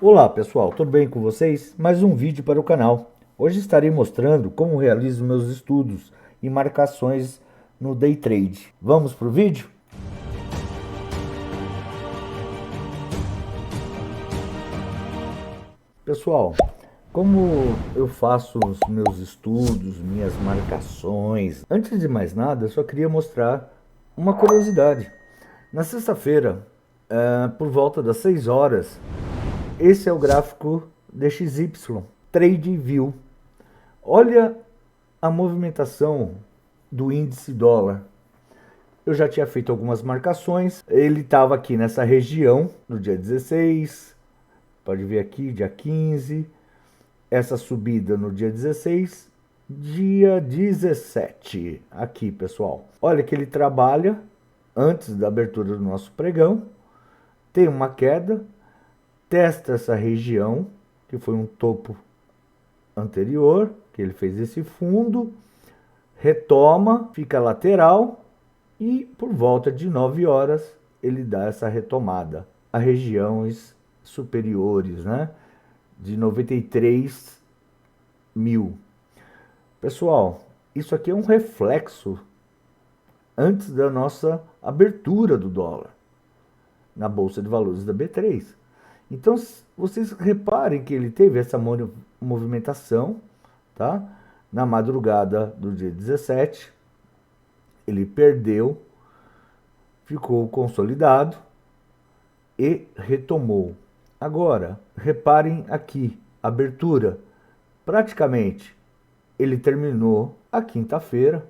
Olá pessoal, tudo bem com vocês? Mais um vídeo para o canal. Hoje estarei mostrando como realizo meus estudos e marcações no Day Trade. Vamos para o vídeo? Pessoal, como eu faço os meus estudos, minhas marcações, antes de mais nada, eu só queria mostrar uma curiosidade. Na sexta-feira, por volta das 6 horas, esse é o gráfico DXY, TradeView. Olha a movimentação do índice dólar. Eu já tinha feito algumas marcações. Ele estava aqui nessa região no dia 16. Pode ver aqui, dia 15. Essa subida no dia 16. Dia 17. Aqui, pessoal. Olha que ele trabalha antes da abertura do nosso pregão. Tem uma queda. Testa essa região, que foi um topo anterior, que ele fez esse fundo, retoma, fica lateral e por volta de 9 horas ele dá essa retomada a regiões superiores, né, de 93 mil. Pessoal, isso aqui é um reflexo antes da nossa abertura do dólar na Bolsa de Valores da B3. Então, vocês reparem que ele teve essa movimentação, tá? Na madrugada do dia 17, ele perdeu, ficou consolidado e retomou. Agora, reparem aqui, abertura, praticamente ele terminou a quinta-feira,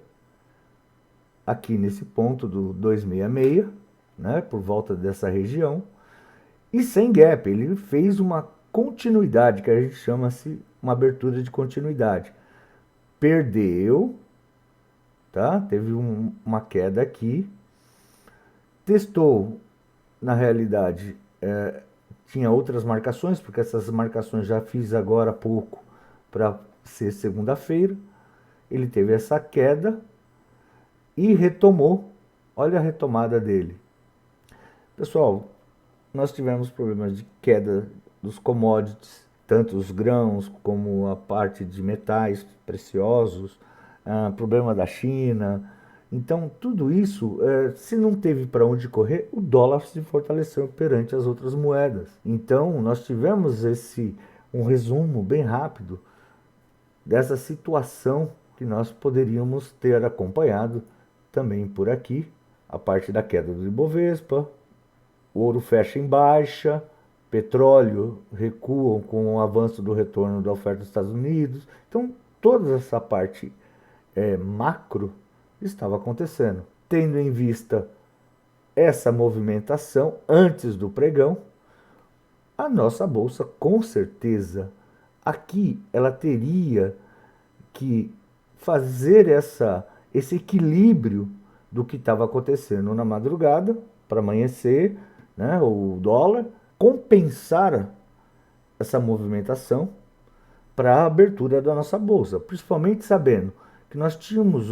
aqui nesse ponto do 266, né, por volta dessa região, e sem gap, ele fez uma continuidade, que a gente chama-se uma abertura de continuidade. Perdeu, tá? Teve uma queda aqui, testou, na realidade, tinha outras marcações, porque essas marcações já fiz agora há pouco para ser segunda-feira. Ele teve essa queda e retomou. Olha a retomada dele. Pessoal, nós tivemos problemas de queda dos commodities, tanto os grãos como a parte de metais preciosos, problema da China. Então, tudo isso, se não teve para onde correr, o dólar se fortaleceu perante as outras moedas. Então, nós tivemos um resumo bem rápido dessa situação que nós poderíamos ter acompanhado também por aqui, a parte da queda do Ibovespa, o ouro fecha em baixa, petróleo recua com o avanço do retorno da oferta dos Estados Unidos. Então, toda essa parte macro estava acontecendo. Tendo em vista essa movimentação antes do pregão, a nossa bolsa, com certeza, aqui ela teria que fazer esse equilíbrio do que estava acontecendo na madrugada, para amanhecer, né, o dólar, compensar essa movimentação para a abertura da nossa bolsa, principalmente sabendo que nós tínhamos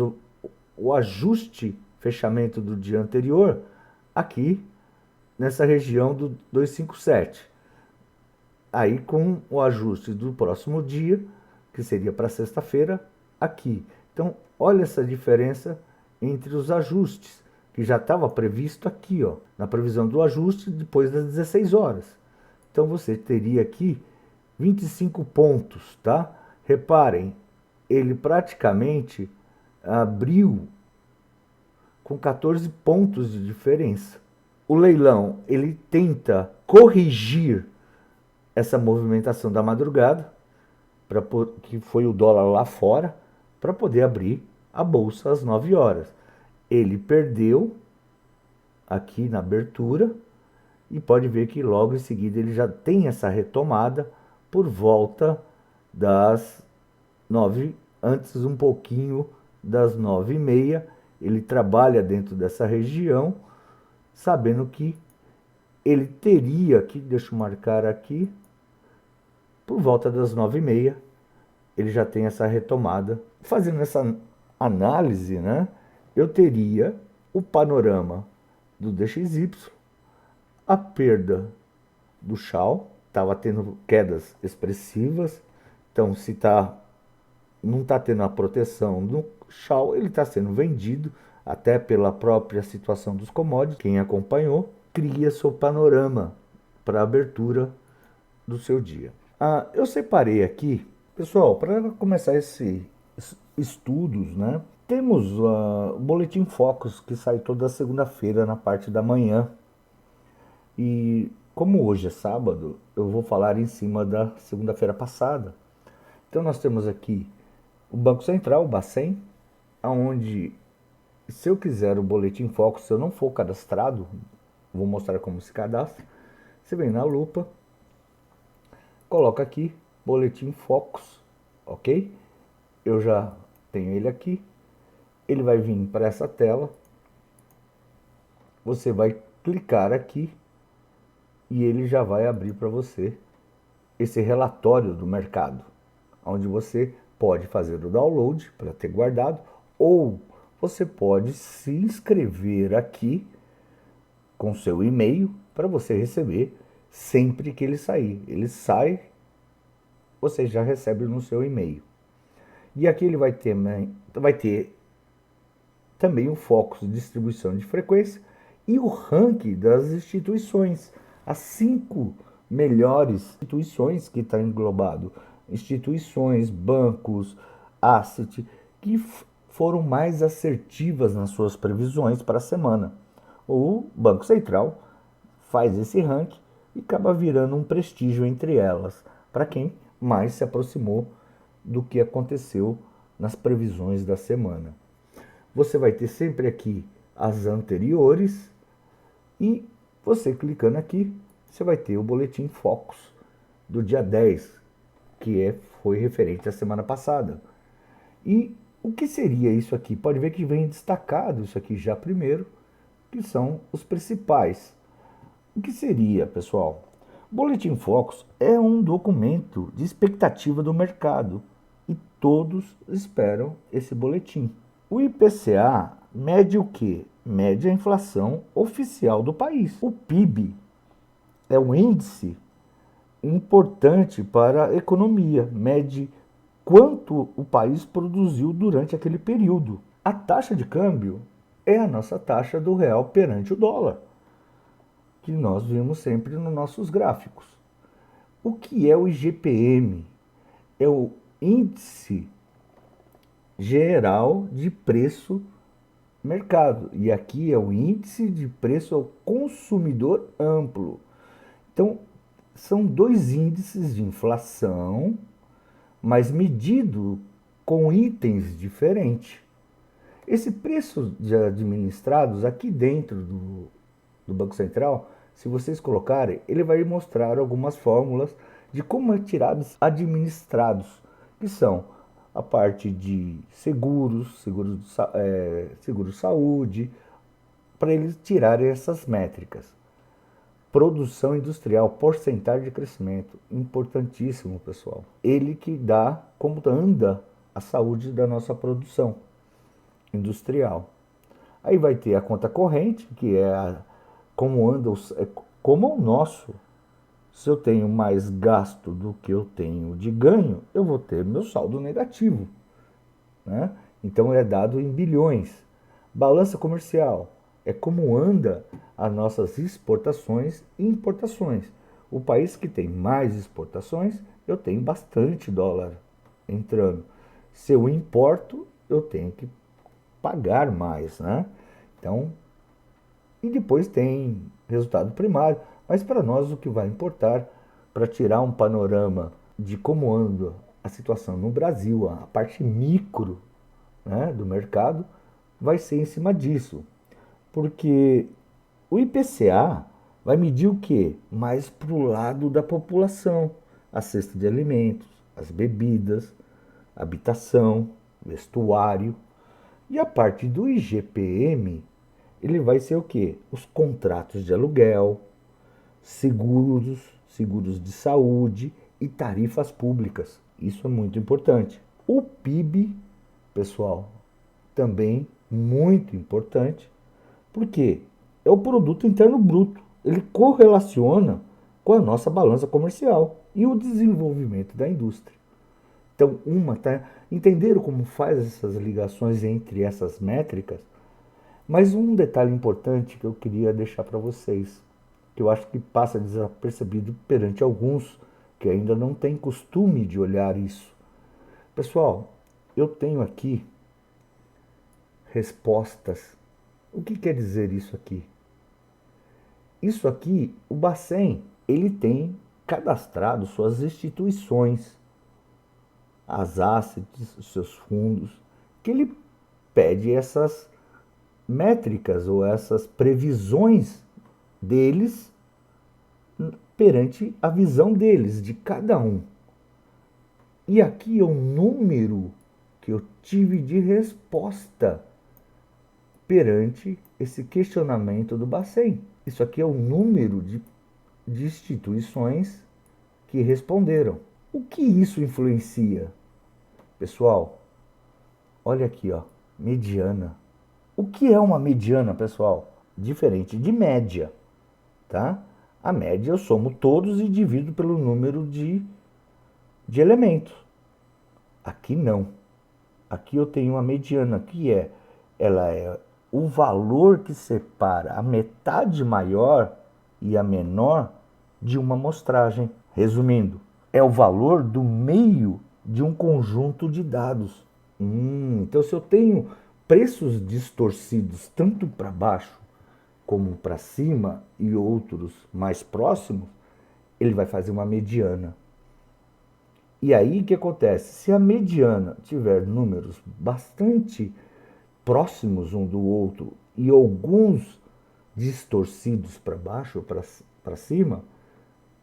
o ajuste, fechamento do dia anterior, aqui nessa região do 257. Aí com o ajuste do próximo dia, que seria para sexta-feira, aqui. Então, olha essa diferença entre os ajustes, que já estava previsto aqui, ó, na previsão do ajuste depois das 16 horas. Então, você teria aqui 25 pontos, tá? Reparem, ele praticamente abriu com 14 pontos de diferença. O leilão, ele tenta corrigir essa movimentação da madrugada, que foi o dólar lá fora, para poder abrir a bolsa às 9 horas. Ele perdeu aqui na abertura e pode ver que logo em seguida ele já tem essa retomada por volta das 9, antes um pouquinho das 9h30. Ele trabalha dentro dessa região, sabendo que ele teria aqui, deixa eu marcar aqui, por volta das 9h30, ele já tem essa retomada. Fazendo essa análise, né, eu teria o panorama do DXY, a perda do Shao, estava tendo quedas expressivas. Então, se não está tendo a proteção no Shell, ele está sendo vendido até pela própria situação dos commodities. Quem acompanhou, cria seu panorama para a abertura do seu dia. Eu separei aqui, pessoal, para começar esses estudos, né? Temos o Boletim Focus, que sai toda segunda-feira na parte da manhã. E como hoje é sábado, eu vou falar em cima da segunda-feira passada. Então nós temos aqui o Banco Central, o Bacen, onde, se eu quiser o Boletim Focus, se eu não for cadastrado, vou mostrar como se cadastra. Você vem na lupa, coloca aqui, Boletim Focus, ok? Eu já tenho ele aqui. Ele vai vir para essa tela. Você vai clicar aqui e ele já vai abrir para você esse relatório do mercado, onde você pode fazer o download para ter guardado, ou você pode se inscrever aqui com seu e-mail para você receber sempre que ele sair. Ele sai, você já recebe no seu e-mail. E aqui ele vai ter também o foco de distribuição de frequência e o ranking das instituições. As 5 melhores instituições que está englobado. Instituições, bancos, asset, que foram mais assertivas nas suas previsões para a semana. O Banco Central faz esse ranking e acaba virando um prestígio entre elas, para quem mais se aproximou do que aconteceu nas previsões da semana. Você vai ter sempre aqui as anteriores e você clicando aqui, você vai ter o Boletim Focus do dia 10, que foi referente à semana passada. E o que seria isso aqui? Pode ver que vem destacado isso aqui já primeiro, que são os principais. O que seria, pessoal? O Boletim Focus é um documento de expectativa do mercado e todos esperam esse boletim. O IPCA mede o quê? Mede a inflação oficial do país. O PIB é um índice importante para a economia, mede quanto o país produziu durante aquele período. A taxa de câmbio é a nossa taxa do real perante o dólar, que nós vimos sempre nos nossos gráficos. O que é o IGPM? É o Índice Geral de Preço Mercado. E aqui é o Índice de Preço ao Consumidor Amplo. Então, são 2 índices de inflação, mas medido com itens diferentes. Esse preço de administrados aqui dentro do Banco Central, se vocês colocarem, ele vai mostrar algumas fórmulas de como é tirados administrados, que são a parte de seguros saúde, para eles tirarem essas métricas. Produção industrial, porcentagem de crescimento, importantíssimo, pessoal. Ele que dá como anda a saúde da nossa produção industrial. Aí vai ter a conta corrente, que é como anda como o nosso. Se eu tenho mais gasto do que eu tenho de ganho, eu vou ter meu saldo negativo, né? Então é dado em bilhões. Balança comercial é como anda as nossas exportações e importações. O país que tem mais exportações, eu tenho bastante dólar entrando. Se eu importo, eu tenho que pagar mais, né? Então, e depois tem resultado primário. Mas para nós o que vai importar, para tirar um panorama de como anda a situação no Brasil, a parte micro, né, do mercado, vai ser em cima disso. Porque o IPCA vai medir o quê? Mais para o lado da população. A cesta de alimentos, as bebidas, habitação, vestuário. E a parte do IGPM, ele vai ser o quê? Os contratos de aluguel, seguros de saúde e tarifas públicas. Isso é muito importante. O PIB, pessoal, também muito importante, porque é o produto interno bruto. Ele correlaciona com a nossa balança comercial e o desenvolvimento da indústria. Então, entenderam como faz essas ligações entre essas métricas? Mas um detalhe importante que eu queria deixar para vocês, que eu acho que passa desapercebido perante alguns que ainda não têm costume de olhar isso. Pessoal, eu tenho aqui respostas. O que quer dizer isso aqui? Isso aqui, o Bacen, ele tem cadastrado suas instituições, as assets, os seus fundos, que ele pede essas métricas ou essas previsões deles perante a visão deles, de cada um. E aqui é o número que eu tive de resposta perante esse questionamento do Bacen. Isso aqui é o número de instituições que responderam. O que isso influencia? Pessoal, olha aqui, ó, mediana. O que é uma mediana, pessoal? Diferente de média, tá? A média eu somo todos e divido pelo número de elementos. Aqui não. Aqui eu tenho uma mediana, ela é o valor que separa a metade maior e a menor de uma amostragem. Resumindo, é o valor do meio de um conjunto de dados. Então, se eu tenho preços distorcidos tanto para baixo como para cima e outros mais próximos, ele vai fazer uma mediana. E aí o que acontece? Se a mediana tiver números bastante próximos um do outro e alguns distorcidos para baixo ou para cima,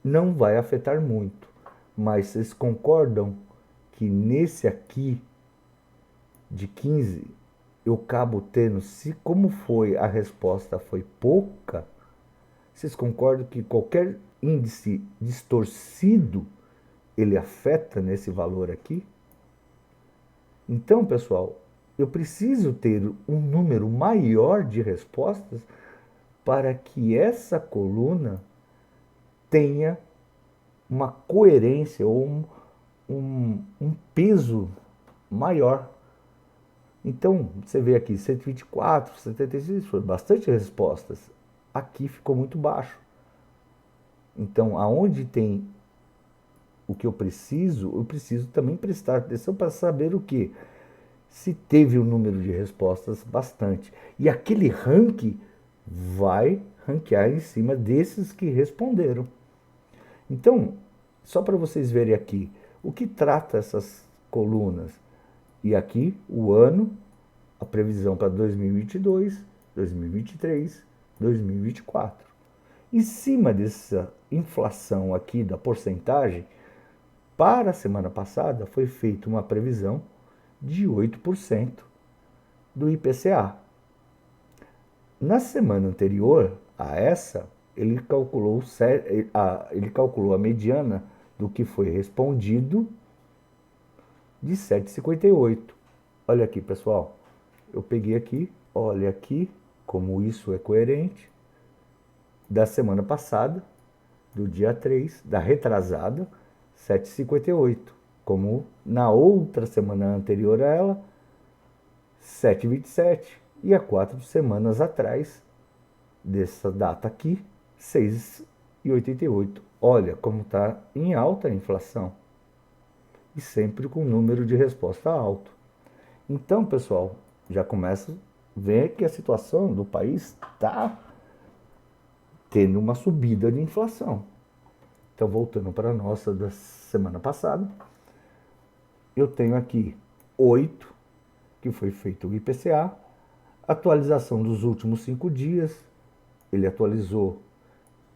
não vai afetar muito. Mas vocês concordam que nesse aqui de 15 eu acabo tendo, se como foi a resposta foi pouca, vocês concordam que qualquer índice distorcido ele afeta nesse valor aqui? Então, pessoal, eu preciso ter um número maior de respostas para que essa coluna tenha uma coerência ou um peso maior. Então, você vê aqui, 124, 76, foi bastante respostas. Aqui ficou muito baixo. Então, aonde tem o que eu preciso também prestar atenção para saber o que? Se teve um número de respostas bastante. E aquele ranking vai ranquear em cima desses que responderam. Então, só para vocês verem aqui, o que trata essas colunas? E aqui o ano, a previsão para 2022, 2023, 2024. Em cima dessa inflação aqui da porcentagem, para a semana passada foi feita uma previsão de 8% do IPCA. Na semana anterior a essa, ele calculou a mediana do que foi respondido de 7,58. Olha aqui, pessoal. Eu peguei aqui, olha aqui como isso é coerente. Da semana passada, do dia 3, da retrasada, 7,58. Como na outra semana anterior a ela, 7,27. E há 4 semanas atrás, dessa data aqui, 6,88. Olha como está em alta a inflação. E sempre com número de resposta alto. Então, pessoal, já começa a ver que a situação do país está tendo uma subida de inflação. Então, voltando para a nossa da semana passada, eu tenho aqui 8, que foi feito o IPCA, atualização dos últimos 5 dias, ele atualizou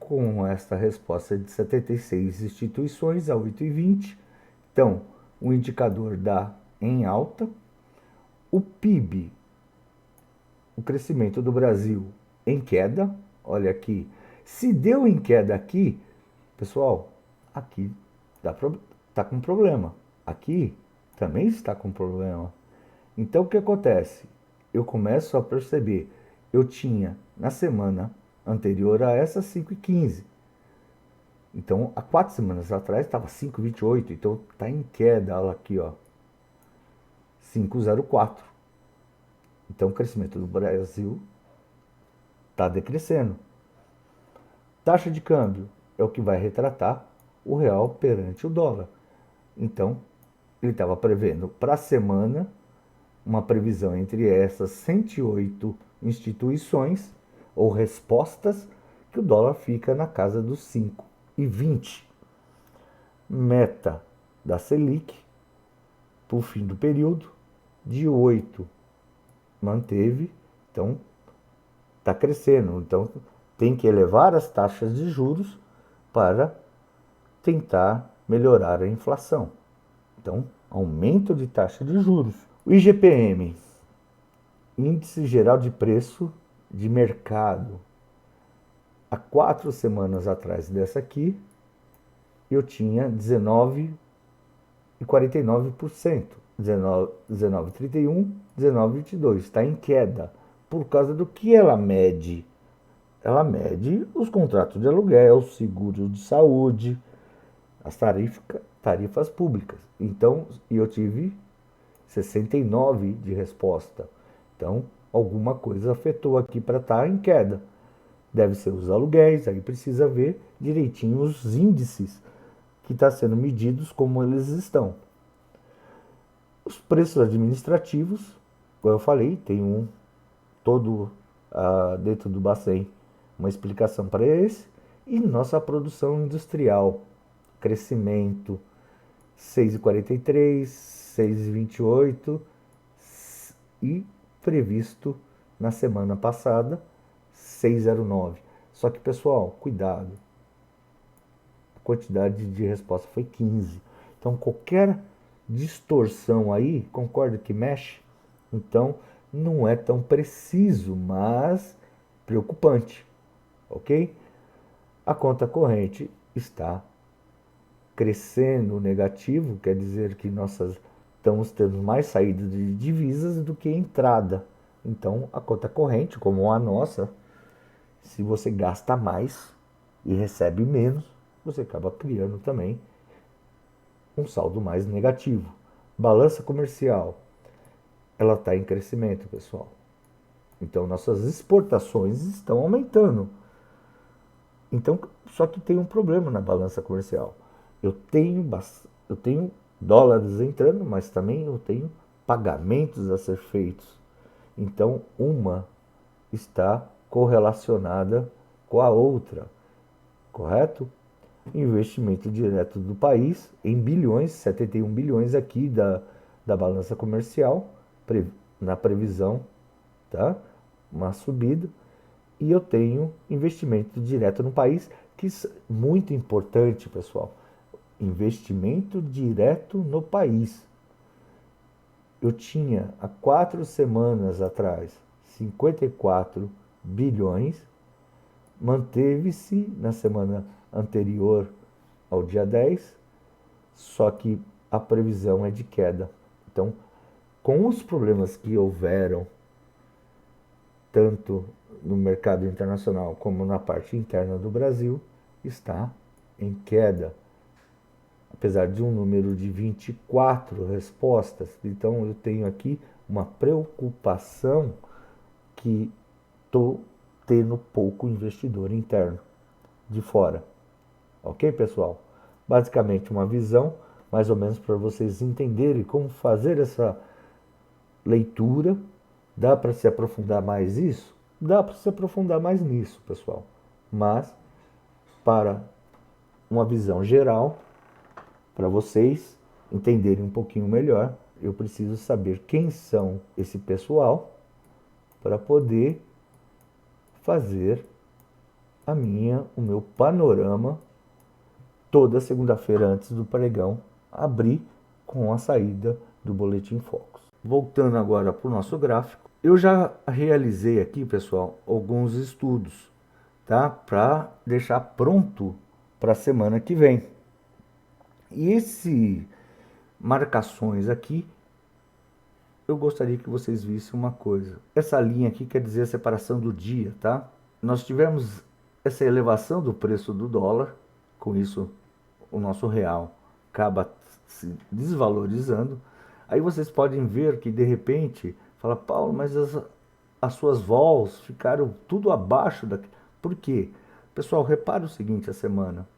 com esta resposta de 76 instituições a 8,20. Então, o indicador dá em alta. O PIB, o crescimento do Brasil em queda. Olha aqui. Se deu em queda aqui, pessoal, aqui está com problema. Aqui também está com problema. Então, o que acontece? Eu começo a perceber, eu tinha na semana anterior a essa 5,15. Então, há 4 semanas atrás estava 5,28, então está em queda, olha aqui, ó, 5,04. Então, o crescimento do Brasil está decrescendo. Taxa de câmbio é o que vai retratar o real perante o dólar. Então, ele estava prevendo para a semana uma previsão entre essas 108 instituições ou respostas que o dólar fica na casa dos 5,20. Meta da Selic para o fim do período de 8. Manteve, então está crescendo. Então tem que elevar as taxas de juros para tentar melhorar a inflação. Então, aumento de taxa de juros. O IGPM, Índice Geral de Preço de Mercado. Há 4 semanas atrás dessa aqui, eu tinha 19,49%. 19,31%, 19,22%. Está em queda. Por causa do que ela mede? Ela mede os contratos de aluguel, seguro de saúde, as tarifas públicas. Então, eu tive 69 de resposta. Então, alguma coisa afetou aqui para estar em queda. Deve ser os aluguéis, aí precisa ver direitinho os índices que estão sendo medidos, como eles estão. Os preços administrativos, como eu falei, tem todo dentro do Bacen uma explicação para esse. E nossa produção industrial, crescimento 6,43, 6,28 e previsto na semana passada 6,09. Só que, pessoal, cuidado. A quantidade de resposta foi 15. Então, qualquer distorção aí, concorda que mexe? Então, não é tão preciso, mas preocupante, ok? A conta corrente está crescendo negativo, quer dizer que nós estamos tendo mais saída de divisas do que entrada. Então, a conta corrente, como a nossa, se você gasta mais e recebe menos, você acaba criando também um saldo mais negativo. Balança comercial, ela está em crescimento, pessoal. Então, nossas exportações estão aumentando. Então, só que tem um problema na balança comercial. Eu tenho dólares entrando, mas também eu tenho pagamentos a ser feitos. Então, uma está correlacionada com a outra, correto? Investimento direto do país em bilhões, 71 bilhões aqui da balança comercial, na previsão, tá? Uma subida. E eu tenho investimento direto no país, que é muito importante, pessoal. Investimento direto no país. Eu tinha há 4 semanas atrás 54 bilhões, manteve-se na semana anterior ao dia 10, só que a previsão é de queda. Então, com os problemas que houveram, tanto no mercado internacional como na parte interna do Brasil, está em queda. Apesar de um número de 24 respostas, então eu tenho aqui uma preocupação que estou tendo pouco investidor interno de fora. Ok, pessoal? Basicamente uma visão, mais ou menos para vocês entenderem como fazer essa leitura. Dá para se aprofundar mais isso? Dá para se aprofundar mais nisso, pessoal. Mas, para uma visão geral, para vocês entenderem um pouquinho melhor, eu preciso saber quem são esse pessoal para poder fazer o meu panorama toda segunda-feira antes do pregão abrir com a saída do Boletim Focus. Voltando agora para o nosso gráfico, eu já realizei aqui, pessoal, alguns estudos, tá? Para deixar pronto para a semana que vem. E esse marcações aqui, eu gostaria que vocês vissem uma coisa. Essa linha aqui quer dizer a separação do dia, tá? Nós tivemos essa elevação do preço do dólar, com isso o nosso real acaba se desvalorizando. Aí vocês podem ver que de repente, fala, Paulo, mas as suas vols ficaram tudo abaixo daqui. Por quê? Pessoal, repara o seguinte, a semana.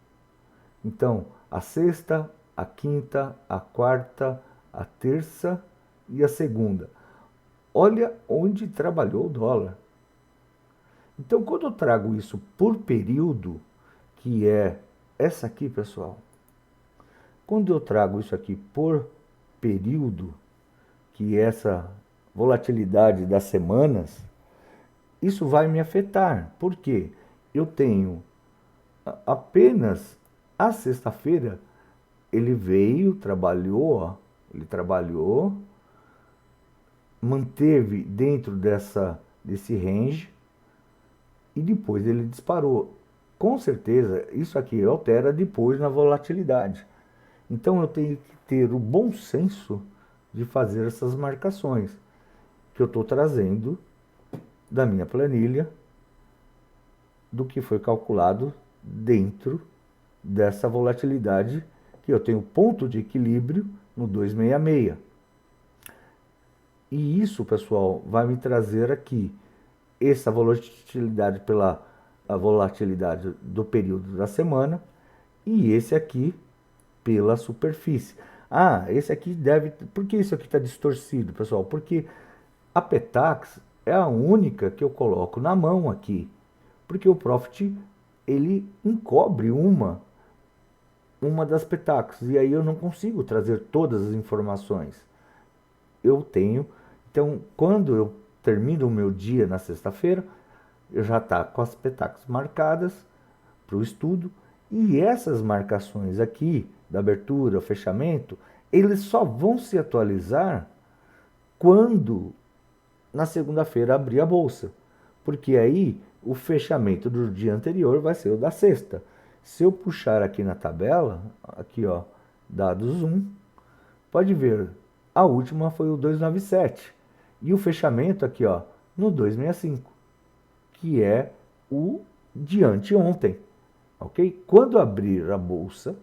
Então, a sexta, a quinta, a quarta, a terça e a segunda. Olha onde trabalhou o dólar. Então, quando eu trago isso por período, que é essa aqui, pessoal. Quando eu trago isso aqui por período, que é essa volatilidade das semanas, isso vai me afetar. Por quê? Eu tenho apenas a sexta-feira, ele veio, trabalhou, ó, ele trabalhou, manteve dentro desse range e depois ele disparou. Com certeza, isso aqui altera depois na volatilidade. Então eu tenho que ter o bom senso de fazer essas marcações que eu estou trazendo da minha planilha, do que foi calculado dentro dessa volatilidade, que eu tenho ponto de equilíbrio no 266. E isso, pessoal, vai me trazer aqui essa volatilidade pela a volatilidade do período da semana e esse aqui pela superfície. Ah, esse aqui deve... Por que isso aqui está distorcido, pessoal? Porque a Petax é a única que eu coloco na mão aqui. Porque o Profit, ele encobre uma das Petax. E aí eu não consigo trazer todas as informações. Eu tenho... Então, quando eu termino o meu dia na sexta-feira, eu já está com as Petax marcadas para o estudo. E essas marcações aqui, da abertura, fechamento, eles só vão se atualizar quando na segunda-feira abrir a bolsa. Porque aí o fechamento do dia anterior vai ser o da sexta. Se eu puxar aqui na tabela, aqui ó, dados 1, pode ver, a última foi o 297. E o fechamento aqui ó, no 265, que é o de anteontem. Ok? Quando abrir a bolsa,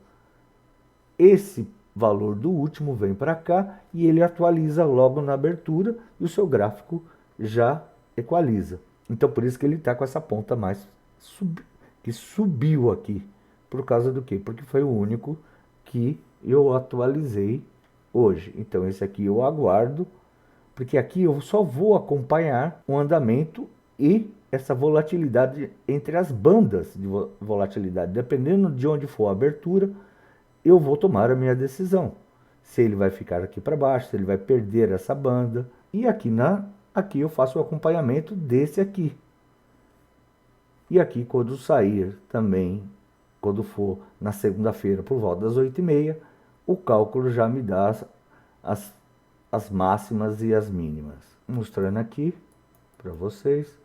esse valor do último vem para cá e ele atualiza logo na abertura e o seu gráfico já equaliza. Então por isso que ele está com essa ponta mais que subiu aqui. Por causa do quê? Porque foi o único que eu atualizei hoje. Então esse aqui eu aguardo, porque aqui eu só vou acompanhar o andamento e essa volatilidade entre as bandas de volatilidade. Dependendo de onde for a abertura, eu vou tomar a minha decisão. Se ele vai ficar aqui para baixo, se ele vai perder essa banda. E aqui eu faço o acompanhamento desse aqui. E aqui quando sair também, quando for na segunda-feira por volta das 8h30, o cálculo já me dá as máximas e as mínimas. Mostrando aqui para vocês.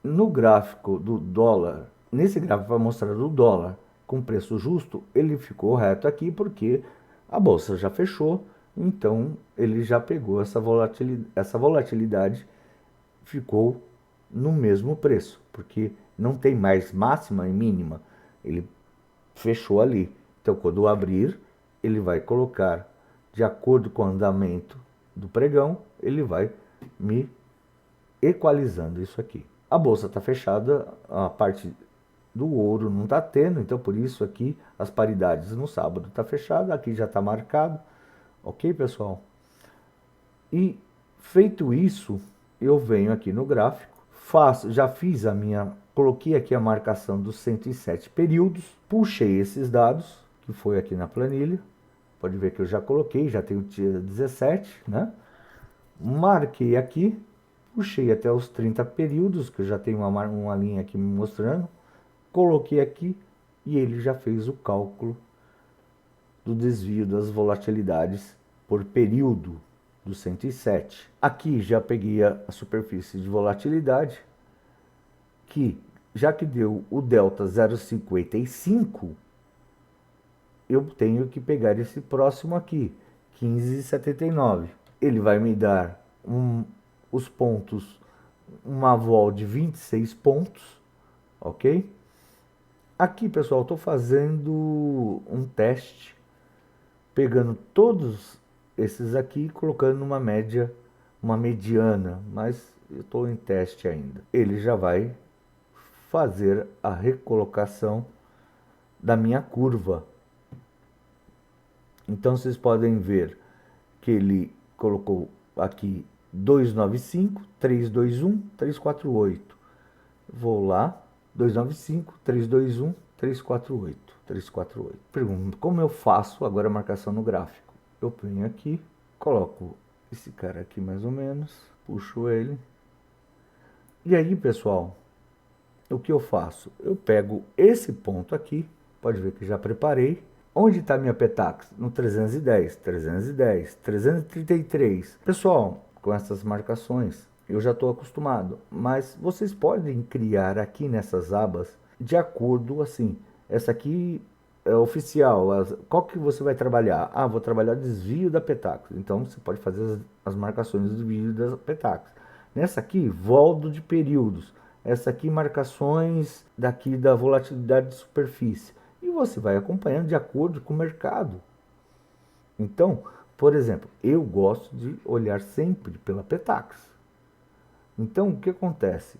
No gráfico do dólar, nesse gráfico vai mostrar o dólar com preço justo, ele ficou reto aqui porque a bolsa já fechou, então ele já pegou essa volatilidade, ficou no mesmo preço, porque não tem mais máxima e mínima, ele fechou ali. Então quando abrir, ele vai colocar de acordo com o andamento do pregão, ele vai me equalizando isso aqui. A bolsa está fechada, a parte do ouro não está tendo, então por isso aqui as paridades no sábado está fechada, aqui já está marcado, ok pessoal? E feito isso, eu venho aqui no gráfico, já fiz coloquei aqui a marcação dos 107 períodos, puxei esses dados, que foi aqui na planilha, pode ver que eu já coloquei, já tenho o dia 17, né? Marquei aqui, puxei até os 30 períodos, que eu já tenho uma linha aqui me mostrando, coloquei aqui e ele já fez o cálculo do desvio das volatilidades por período do 107. Aqui já peguei a superfície de volatilidade, que já que deu o delta 0,55, eu tenho que pegar esse próximo aqui, 15,79. Ele vai me dar os pontos, uma vol de 26 pontos, ok? Aqui, pessoal, estou fazendo um teste, pegando todos esses aqui e colocando numa média, uma mediana, mas eu estou em teste ainda. Ele já vai fazer a recolocação da minha curva. Então vocês podem ver que ele colocou aqui 295, 321, 348. Vou lá, 295, 321, 348, 348. Pergunto, como eu faço agora a marcação no gráfico? Eu venho aqui, coloco esse cara aqui mais ou menos, puxo ele. E aí, pessoal, o que eu faço? Eu pego esse ponto aqui, pode ver que já preparei. Onde está minha Petax? No 310, 310, 333. Pessoal, com essas marcações, eu já estou acostumado, mas vocês podem criar aqui nessas abas de acordo assim. Essa aqui é oficial. Qual que você vai trabalhar? Ah, vou trabalhar desvio da Petax. Então você pode fazer as marcações de desvio da Petax. Nessa aqui, voldo de períodos. Essa aqui, marcações daqui da volatilidade de superfície. E você vai acompanhando de acordo com o mercado. Então, por exemplo, eu gosto de olhar sempre pela Petax. Então, o que acontece?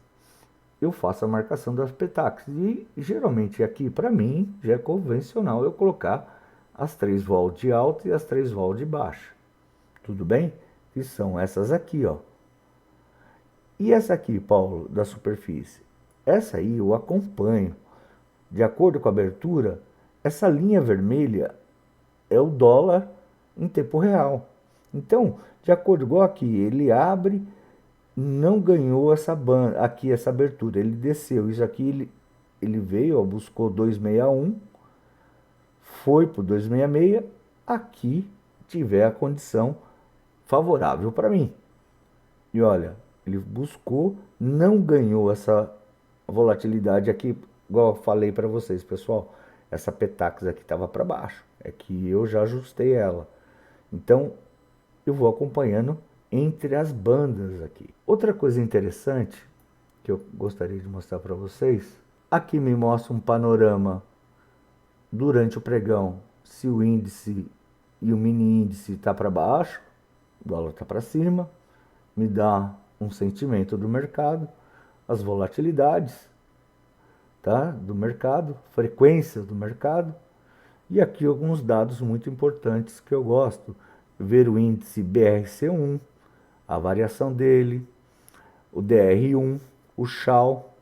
Eu faço a marcação das Petax e geralmente aqui, para mim, já é convencional eu colocar as 3 vol de alta e as 3 vol de baixa. Tudo bem? Que são essas aqui, ó. E essa aqui, Paulo, da superfície? Essa aí eu acompanho. De acordo com a abertura, essa linha vermelha é o dólar em tempo real. Então, de acordo com aqui, ele abre, não ganhou essa banda, aqui essa abertura, ele desceu. Isso aqui ele veio, ó, buscou 261, foi para o 266, aqui tiver a condição favorável para mim. E olha, ele buscou, não ganhou essa volatilidade aqui, igual eu falei para vocês, pessoal. Essa Petax aqui estava para baixo, é que eu já ajustei ela. Então, eu vou acompanhando entre as bandas aqui. Outra coisa interessante que eu gostaria de mostrar para vocês, aqui me mostra um panorama durante o pregão, se o índice e o mini índice está para baixo, o dólar está para cima, me dá um sentimento do mercado, as volatilidades, tá, do mercado, frequência do mercado, e aqui alguns dados muito importantes que eu gosto, ver o índice BRC1, a variação dele, o DR1, o Shao,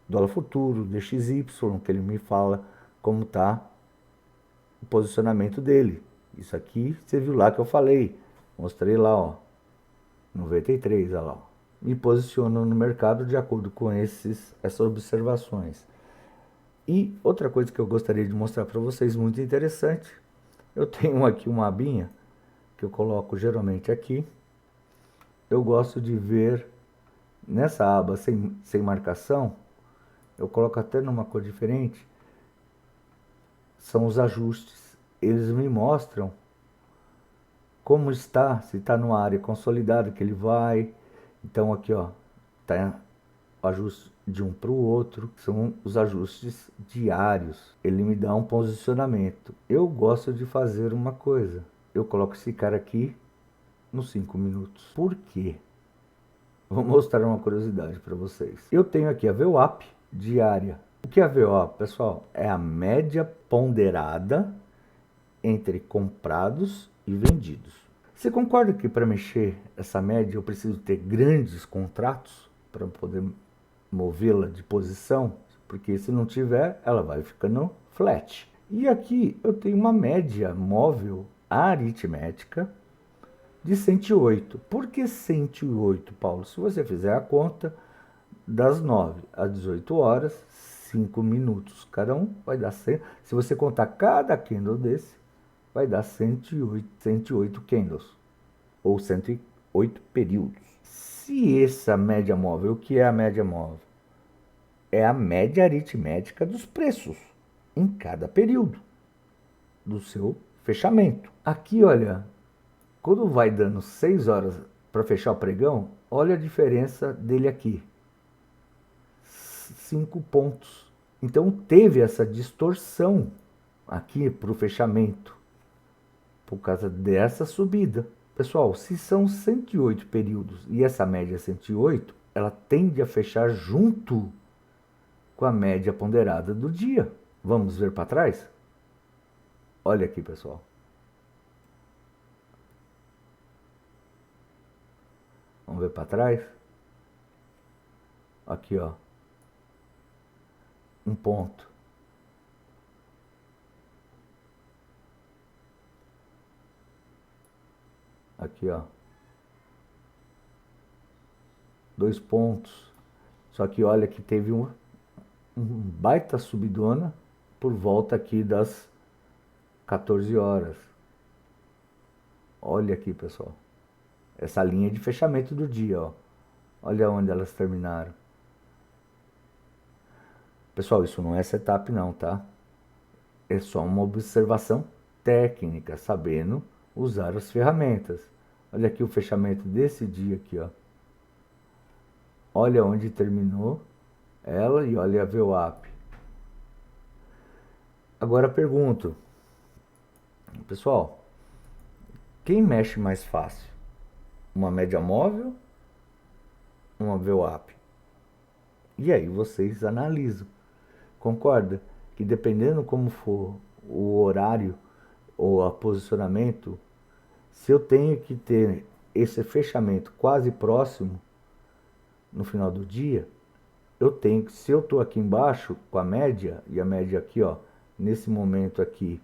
dólar futuro, DXY, que ele me fala como está o posicionamento dele. Isso aqui você viu lá que eu falei, mostrei lá, ó, 93, olha lá. Me posiciono no mercado de acordo com essas observações. E outra coisa que eu gostaria de mostrar para vocês, muito interessante, eu tenho aqui uma abinha que eu coloco geralmente aqui. Eu gosto de ver nessa aba sem marcação, eu coloco até numa cor diferente, são os ajustes. Eles me mostram como está, se está numa área consolidada que ele vai. Então aqui, ó, tá o ajuste de um para o outro, são os ajustes diários. Ele me dá um posicionamento. Eu gosto de fazer uma coisa, eu coloco esse cara aqui nos 5 minutos. Por quê? Vou mostrar uma curiosidade para vocês. Eu tenho aqui a VWAP diária. O que é a VWAP, pessoal? É a média ponderada entre comprados e vendidos. Você concorda que para mexer essa média eu preciso ter grandes contratos para poder movê-la de posição? Porque se não tiver, ela vai ficando flat. E aqui eu tenho uma média móvel aritmética de 108. Por que 108, Paulo? Se você fizer a conta, das 9 às 18 horas, 5 minutos cada um, vai dar 100. Se você contar cada candle desse, vai dar 108 candles, ou 108 períodos. Se essa média móvel, o que é a média móvel? É a média aritmética dos preços em cada período do seu fechamento. Aqui, olha, quando vai dando 6 horas para fechar o pregão, olha a diferença dele aqui. 5 pontos Então teve essa distorção aqui para o fechamento, por causa dessa subida. Pessoal, se são 108 períodos e essa média é 108, ela tende a fechar junto com a média ponderada do dia. Vamos ver para trás? Olha aqui, pessoal. Vamos ver para trás? Aqui, ó. Um ponto. Aqui, ó. 2 pontos. Só que olha que teve um baita subidona por volta aqui das 14 horas. Olha aqui, pessoal. Essa linha de fechamento do dia, ó. Olha onde elas terminaram. Pessoal, isso não é setup não, tá? É só uma observação técnica, sabendo usar as ferramentas. Olha aqui o fechamento desse dia aqui, ó. Olha onde terminou ela e olha a VWAP. Agora pergunto, pessoal, quem mexe mais fácil? Uma média móvel? Uma VWAP? E aí vocês analisam. Concorda que dependendo como for o horário ou o posicionamento, se eu tenho que ter esse fechamento quase próximo no final do dia, eu tenho que, se eu estou aqui embaixo com a média, e a média aqui, ó, nesse momento aqui,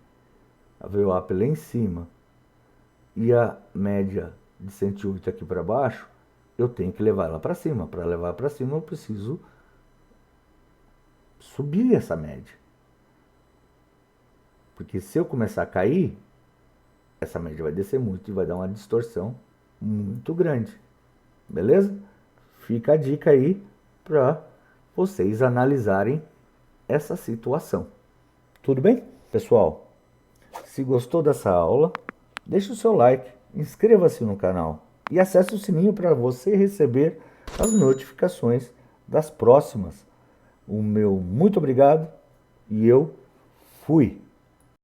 a VWAP lá em cima, e a média de 108 aqui para baixo, eu tenho que levar ela para cima. Para levar para cima, eu preciso subir essa média. Porque se eu começar a cair, essa média vai descer muito e vai dar uma distorção muito grande. Beleza? Fica a dica aí para vocês analisarem essa situação. Tudo bem? Pessoal, se gostou dessa aula, deixe o seu like, inscreva-se no canal e acesse o sininho para você receber as notificações das próximas. O meu muito obrigado e eu fui.